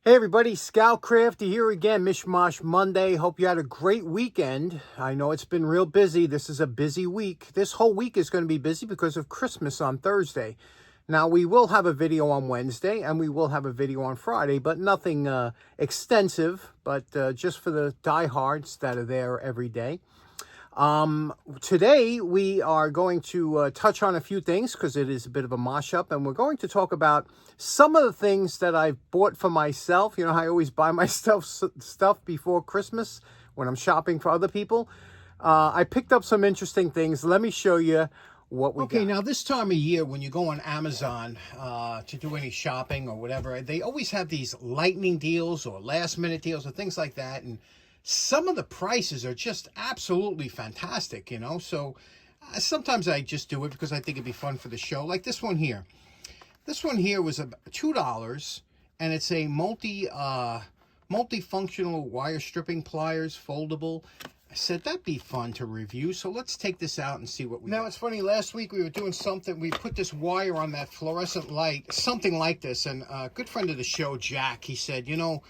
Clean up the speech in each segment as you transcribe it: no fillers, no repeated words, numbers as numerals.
Hey everybody, Scout Crafty here again, Mishmash Monday. Hope you had a great weekend. I know it's been real busy. This is a busy week. This whole week is going to be busy because of Christmas on Thursday. Now, we will have a video on Wednesday and we will have a video on Friday, but nothing extensive, but just for the diehards that are there every day. Today we are going to touch on a few things because it is a bit of a mash-up, and we're going to talk about some of the things that I've bought for myself. You know, I always buy my stuff before Christmas when I'm shopping for other people. I picked up some interesting things. Let me show you what we got. Okay, now this time of year when you go on Amazon to do any shopping or whatever, they always have these lightning deals or last minute deals or things like that, and some of the prices are just absolutely fantastic, you know. So sometimes I just do it because I think it'd be fun for the show. Like this one here. This one here was $2, and it's a multifunctional wire stripping pliers, foldable. I said that'd be fun to review, so let's take this out and see what we got. Now, it's funny, last week we were doing something, we put this wire on that fluorescent light, something like this, and a good friend of the show, Jack, he said, you know,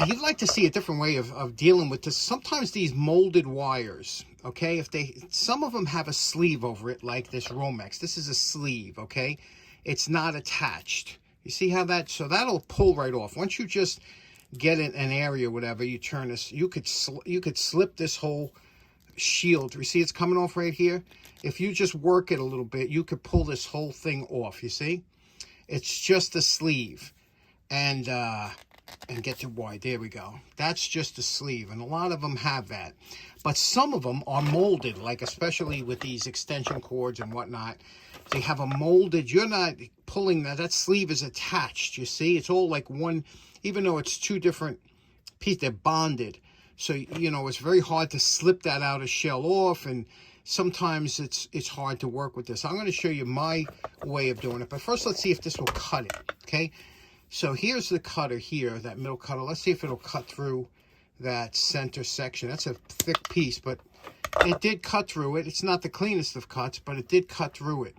he'd like to see a different way of dealing with this. Sometimes these molded wires, okay, some of them have a sleeve over it, like this Romex. This is a sleeve, okay? It's not attached. You see how so that'll pull right off. Once you just get in an area, whatever, you turn this, you could slip this whole shield. You see it's coming off right here? If you just work it a little bit, you could pull this whole thing off, you see? It's just a sleeve. And get to wide. There we go. That's just a sleeve, and a lot of them have that. But some of them are molded, like especially with these extension cords and whatnot. They have a molded, you're not pulling that sleeve is attached, you see? It's all like one, even though it's two different pieces, they're bonded. So, you know, it's very hard to slip that outer shell off, and sometimes it's hard to work with this. I'm going to show you my way of doing it, but first let's see if this will cut it, okay? So here's the cutter here, that middle cutter. Let's see if it'll cut through that center section. That's a thick piece, but it did cut through it. It's not the cleanest of cuts, but it did cut through it.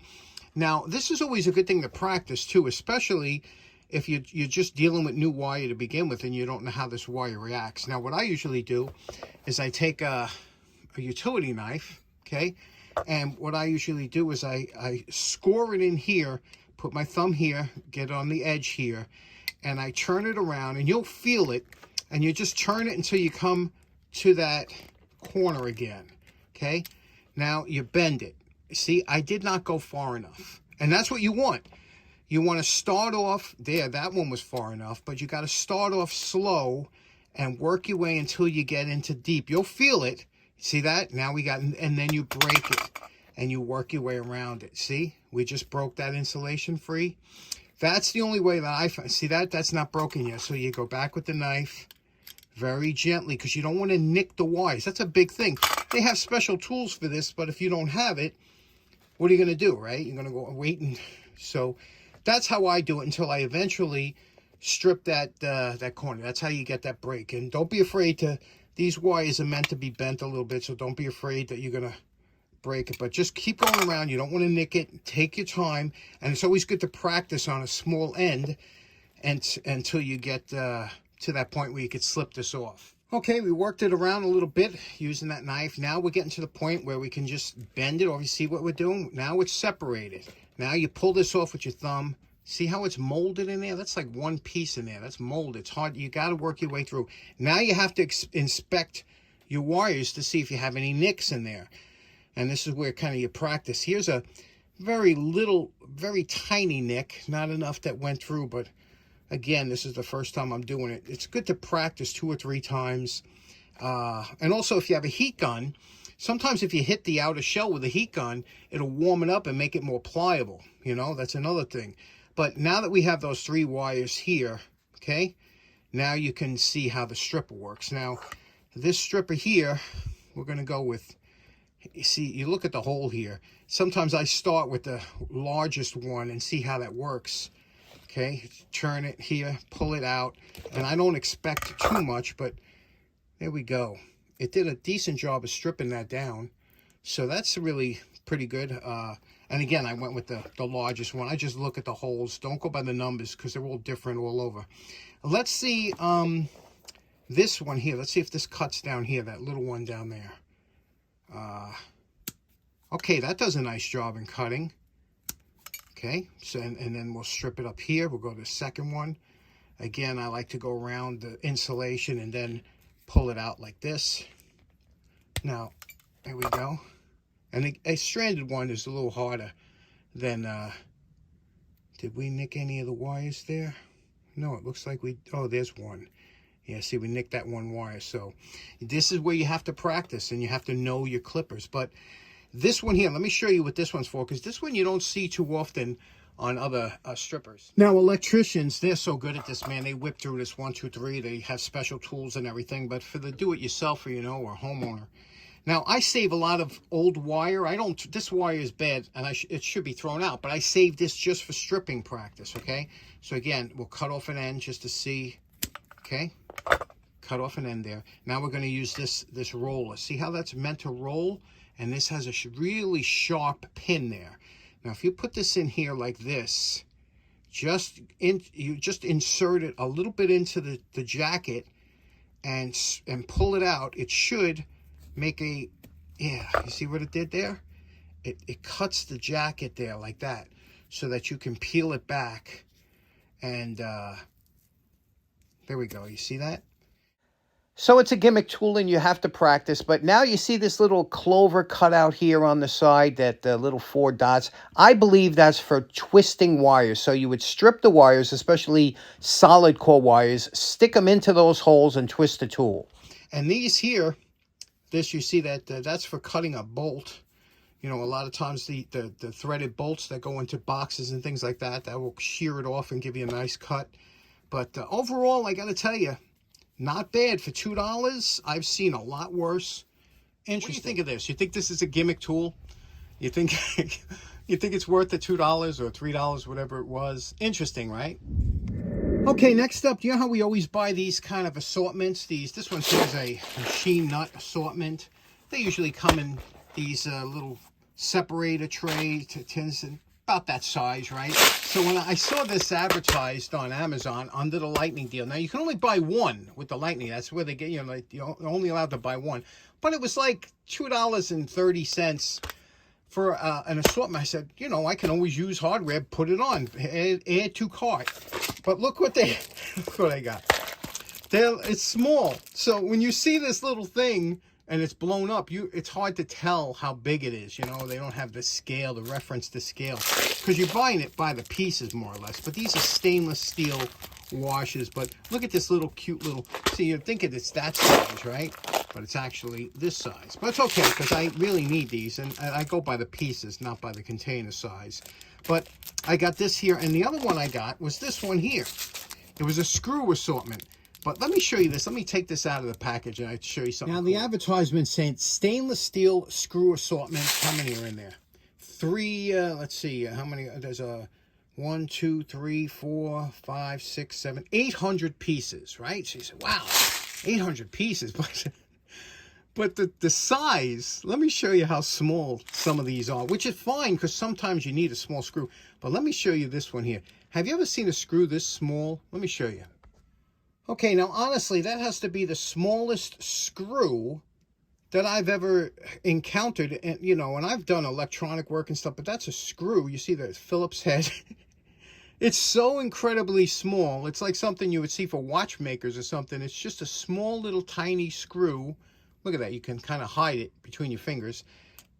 Now, this is always a good thing to practice too, especially if you're just dealing with new wire to begin with and you don't know how this wire reacts. Now, what I usually do is I take a utility knife, okay? And what I usually do is I score it in here, put my thumb here, get on the edge here, and I turn it around, and you'll feel it, and you just turn it until you come to that corner again, okay? Now you bend it. See, I did not go far enough, and that's what you want. You want to start off there. That one was far enough, but you got to start off slow and work your way until you get into deep. You'll feel it. See that? Now we got, and then you break it, and you work your way around it. See, we just broke that insulation free. That's the only way that I find. See that? That's not broken yet. So you go back with the knife very gently, because you don't want to nick the wires. That's a big thing. They have special tools for this, but if you don't have it, what are you going to do, right? You're going to go wait. And so that's how I do it until I eventually strip that corner. That's how you get that break. And don't be afraid to, these wires are meant to be bent a little bit, so don't be afraid that you're going to break it, but just keep going around. You don't want to nick it. Take your time, and it's always good to practice on a small end until you get to that point where you could slip this off. Okay, we worked it around a little bit using that knife. Now we're getting to the point where we can just bend it, or you see what we're doing? Now it's separated. Now you pull this off with your thumb. See how it's molded in there? That's like one piece in there. That's molded. It's hard. You got to work your way through. Now you have to inspect your wires to see if you have any nicks in there. And this is where kind of you practice. Here's a very little, very tiny nick. Not enough that went through, but again, this is the first time I'm doing it. It's good to practice 2 or 3 times. And also, if you have a heat gun, sometimes if you hit the outer shell with a heat gun, it'll warm it up and make it more pliable. You know, that's another thing. But now that we have those 3 wires here, okay, now you can see how the stripper works. Now, this stripper here, we're going to go with, you see, you look at the hole here. Sometimes I start with the largest one and see how that works. Okay, turn it here, pull it out, and I don't expect too much, but there we go. It did a decent job of stripping that down, so that's really pretty good. And again, I went with the largest one. I just look at the holes. Don't go by the numbers because they're all different all over. Let's see this one here. Let's see if this cuts down here, that little one down there. Okay, that does a nice job in cutting. Okay, so and then we'll strip it up here. We'll go to the second one. Again, I like to go around the insulation and then pull it out like this. Now, there we go. And a stranded one is a little harder than, did we nick any of the wires there? No, it looks like we, oh, there's one. Yeah, see, we nicked that one wire. So this is where you have to practice and you have to know your clippers. But this one here, let me show you what this one's for, because this one you don't see too often on other strippers. Now, electricians, they're so good at this, man. They whip through this 1, 2, 3. They have special tools and everything. But for the do-it-yourselfer, you know, or homeowner. Now, I save a lot of old wire. This wire is bad, and it should be thrown out. But I save this just for stripping practice, okay? So, again, we'll cut off an end just to see, okay? Cut off an end there. Now we're going to use this roller. See how that's meant to roll? And this has a really sharp pin there. Now, if you put this in here like this, you just insert it a little bit into the jacket and pull it out. It should make a, yeah, you see what it did there? It cuts the jacket there like that so that you can peel it back. And there we go. You see that? So it's a gimmick tool and you have to practice, but now you see this little clover cut out here on the side, that little 4 dots. I believe that's for twisting wires. So you would strip the wires, especially solid core wires, stick them into those holes and twist the tool. And these here, this you see that that's for cutting a bolt. You know, a lot of times the threaded bolts that go into boxes and things like that, that will shear it off and give you a nice cut. But overall, I got to tell you, not bad for $2. I've seen a lot worse. Interesting. What do you think of this? You think this is a gimmick tool? You think you think it's worth the $2 or $3, whatever it was? Interesting, right? Okay, next up, do you know how we always buy these kind of assortments? This one says a machine nut assortment. They usually come in these little separator tray tins, and about that size, right? So when I saw this advertised on Amazon under the Lightning deal, now you can only buy one with the Lightning. That's where they get, you know, like you're only allowed to buy one. But it was like $2.30 for an assortment. I said, you know, I can always use hardware, put it on, add to cart. But look what they got. It's small. So when you see this little thing and it's blown up, it's hard to tell how big it is. You know, they don't have the scale, the reference to scale, because you're buying it by the pieces more or less. But these are stainless steel washers. But look at this little cute little, see, you're thinking it's that size, right? But it's actually this size. But it's okay, because I really need these, and I go by the pieces, not by the container size. But I got this here, and the other one I got was this one here. It was a screw assortment. But let me show you this. Let me take this out of the package and I'll show you something. Now, the advertisement saying stainless steel screw assortment. How many are in there? 3, let's see, how many? There's a 1, 2, 3, 4, 5, 6, 7, 800 pieces, right? So you say, wow, 800 pieces. But the size, let me show you how small some of these are, which is fine because sometimes you need a small screw. But let me show you this one here. Have you ever seen a screw this small? Let me show you. Okay, now honestly, that has to be the smallest screw that I've ever encountered. And, you know, and I've done electronic work and stuff, but that's a screw. You see the Phillips head? It's so incredibly small. It's like something you would see for watchmakers or something. It's just a small little tiny screw. Look at that. You can kind of hide it between your fingers.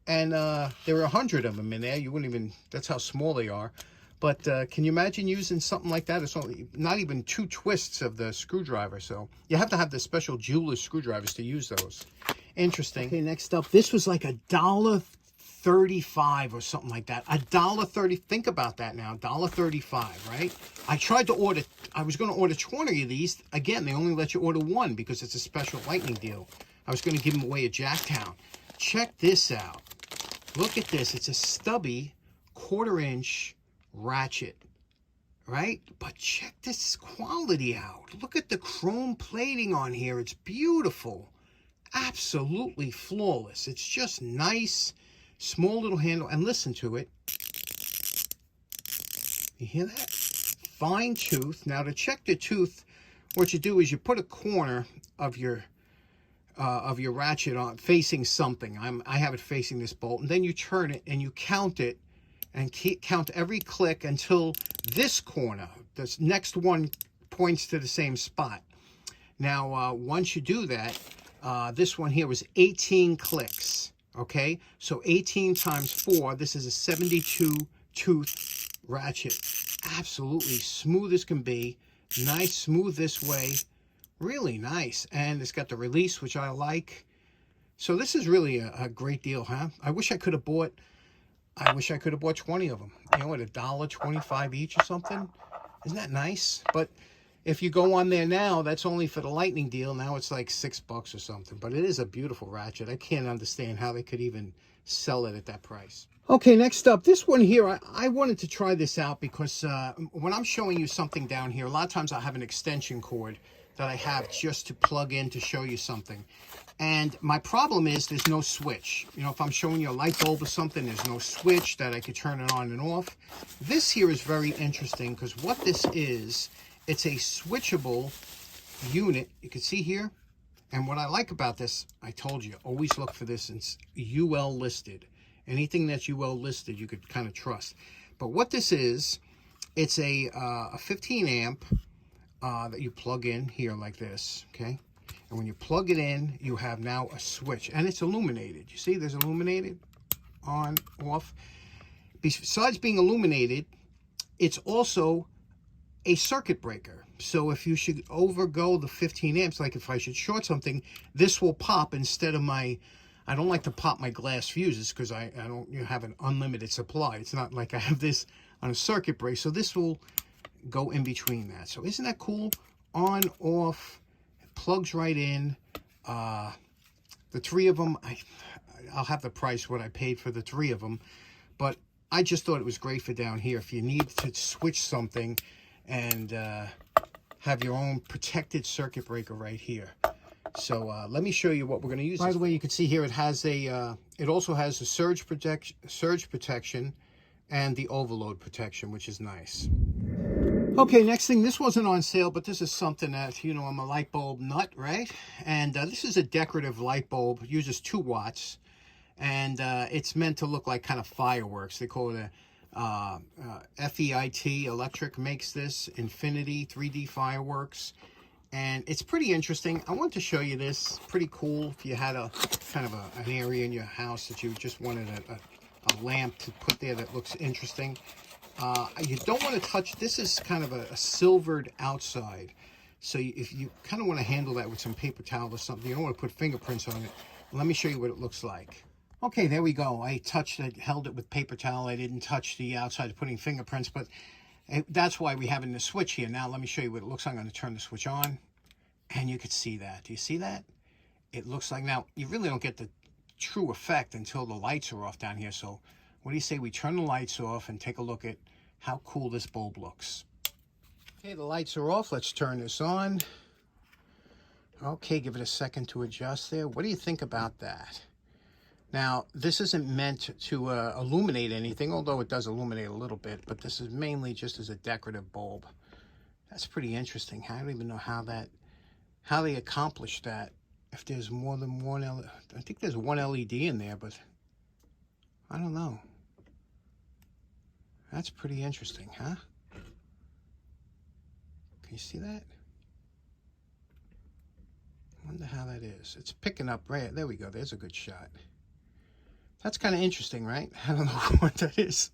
And there are 100 of them in there. You wouldn't even, that's how small they are. But can you imagine using something like that? It's only not even 2 twists of the screwdriver. So you have to have the special jeweler's screwdrivers to use those. Interesting. Okay, next up, this was like $1.35 or something like that. $1.30. Think about that now. $1.35, right? I tried to order, I was going to order 20 of these. Again, they only let you order 1 because it's a special Lightning deal. I was going to give them away at Jacktown. Check this out. Look at this. It's a Stubby 1/4 inch ratchet, right? But check this quality out. Look at the chrome plating on here. It's beautiful. Absolutely flawless. It's just nice, small little handle. And listen to it. You hear that? Fine tooth. Now to check the tooth, what you do is you put a corner of your ratchet on facing something. I have it facing this bolt, and then you turn it and you count it and count every click until this corner, this next one, points to the same spot. Now, once you do that, this one here was 18 clicks. Okay, so 18 times 4. This is a 72 tooth ratchet. Absolutely smooth as can be. Nice, smooth this way. Really nice. And it's got the release, which I like. So this is really a great deal, huh? I wish I could have bought 20 of them. You know, at $1.25 each or something. Isn't that nice? But if you go on there now, that's only for the lightning deal. Now it's like $6 or something. But it is a beautiful ratchet. I can't understand how they could even sell it at that price. Okay, next up, this one here, I wanted to try this out because when I'm showing you something down here, a lot of times I have an extension cord that I have just to plug in to show you something. And my problem is there's no switch. You know, if I'm showing you a light bulb or something, there's no switch that I could turn it on and off. This here is very interesting because what this is, it's a switchable unit. You can see here. And what I like about this, I told you, always look for this. It's UL listed. Anything that's UL listed, you could kind of trust. But what this is, it's a 15 amp that you plug in here like this, okay? And when you plug it in, you have now a switch. And it's illuminated. You see, there's illuminated, on, off. Besides being illuminated, it's also a circuit breaker. So if you should overgo the 15 amps, like if I should short something, this will pop instead of my... I don't like to pop my glass fuses because I don't have an unlimited supply. It's not like I have this on a circuit breaker. So this will go in between that. So isn't that cool? On, off, it plugs right in. The 3 of them, I'll have the price what I paid for the 3 of them. But I just thought it was great for down here. If you need to switch something and have your own protected circuit breaker right here. So let me show you what we're going to use. By the way, you can see here it has a, it also has the surge protection and the overload protection, which is nice. Okay, next thing, this wasn't on sale, but this is something that, you know, I'm a light bulb nut, right? And this is a decorative light bulb, uses 2 watts, and it's meant to look like kind of fireworks. They call it a FEIT, Electric makes this, Infinity 3D fireworks. And it's pretty interesting. I want to show you this. Pretty cool if you had a kind of an area in your house that you just wanted a lamp to put there that looks interesting. You don't want to touch, this is kind of a silvered outside. So if you kind of want to handle that with some paper towel or something, you don't want to put fingerprints on it. Let me show you what it looks like. Okay, there we go. I held it with paper towel. I didn't touch the outside putting fingerprints, but that's why we have in the switch here. Now let me show you what it looks like. I'm going to turn the switch on, and you could see that. Do you see that? It looks like, now you really don't get the true effect until the lights are off down here. So what do you say we turn the lights off and take a look at how cool this bulb looks? Okay, the lights are off. Let's turn this on. Okay, give it a second to adjust there. What do you think about that? Now, this isn't meant to illuminate anything, although it does illuminate a little bit, but this is mainly just as a decorative bulb. That's pretty interesting. I don't even know how they accomplished that. If there's more than one LED, I think there's one LED in there, but I don't know. That's pretty interesting, huh? Can you see that? I wonder how that is. It's picking up right. There we go. There's a good shot. That's kind of interesting, right? I don't know what that is.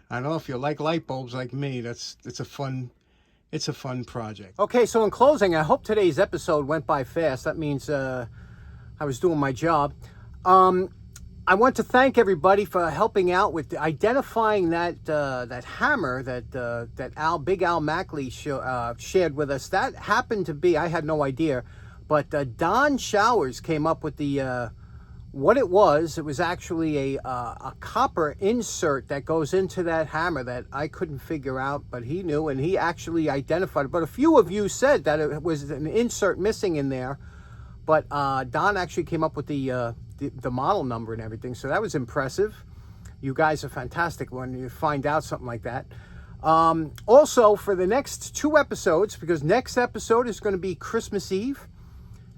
I don't know if you like light bulbs like me. It's a fun project. Okay, so in closing, I hope today's episode went by fast. That means I was doing my job. I want to thank everybody for helping out with identifying that hammer that Big Al Mackley shared with us. That happened to be, I had no idea, but Don Showers came up with the what it was. It was actually a copper insert that goes into that hammer that I couldn't figure out, but he knew, and he actually identified it. But a few of you said that it was an insert missing in there, but Don actually came up with the model number and everything, so that was impressive. You guys are fantastic when you find out something like that. Also, for the next 2 episodes, because next episode is going to be Christmas Eve,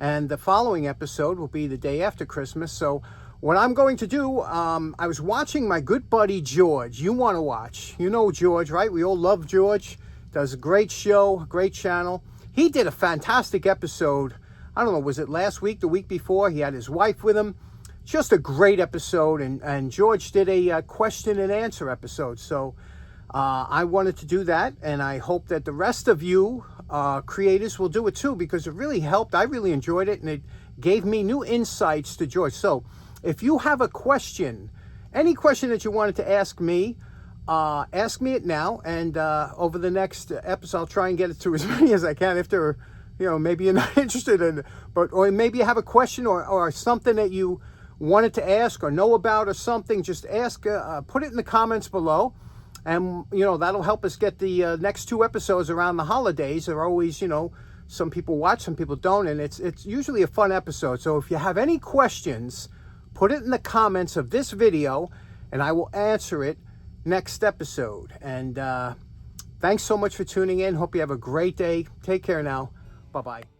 and the following episode will be the day after Christmas. So what I'm going to do, I was watching my good buddy George. You want to watch. You know George, right? We all love George. Does a great show, great channel. He did a fantastic episode. I don't know, was it last week, the week before? He had his wife with him. Just a great episode. And George did a question and answer episode. So I wanted to do that. And I hope that the rest of you creators will do it too, because it really helped. I really enjoyed it, and it gave me new insights to George. So if you have a question, any question that you wanted to ask me it now, and over the next episode I'll try and get it to as many as I can. If there, maybe you're not interested in it, or maybe you have a question or something that you wanted to ask or know about or something, just ask, put it in the comments below. And, that'll help us get the next 2 episodes around the holidays. They're always, some people watch, some people don't. And it's usually a fun episode. So if you have any questions, put it in the comments of this video, and I will answer it next episode. And thanks so much for tuning in. Hope you have a great day. Take care now. Bye-bye.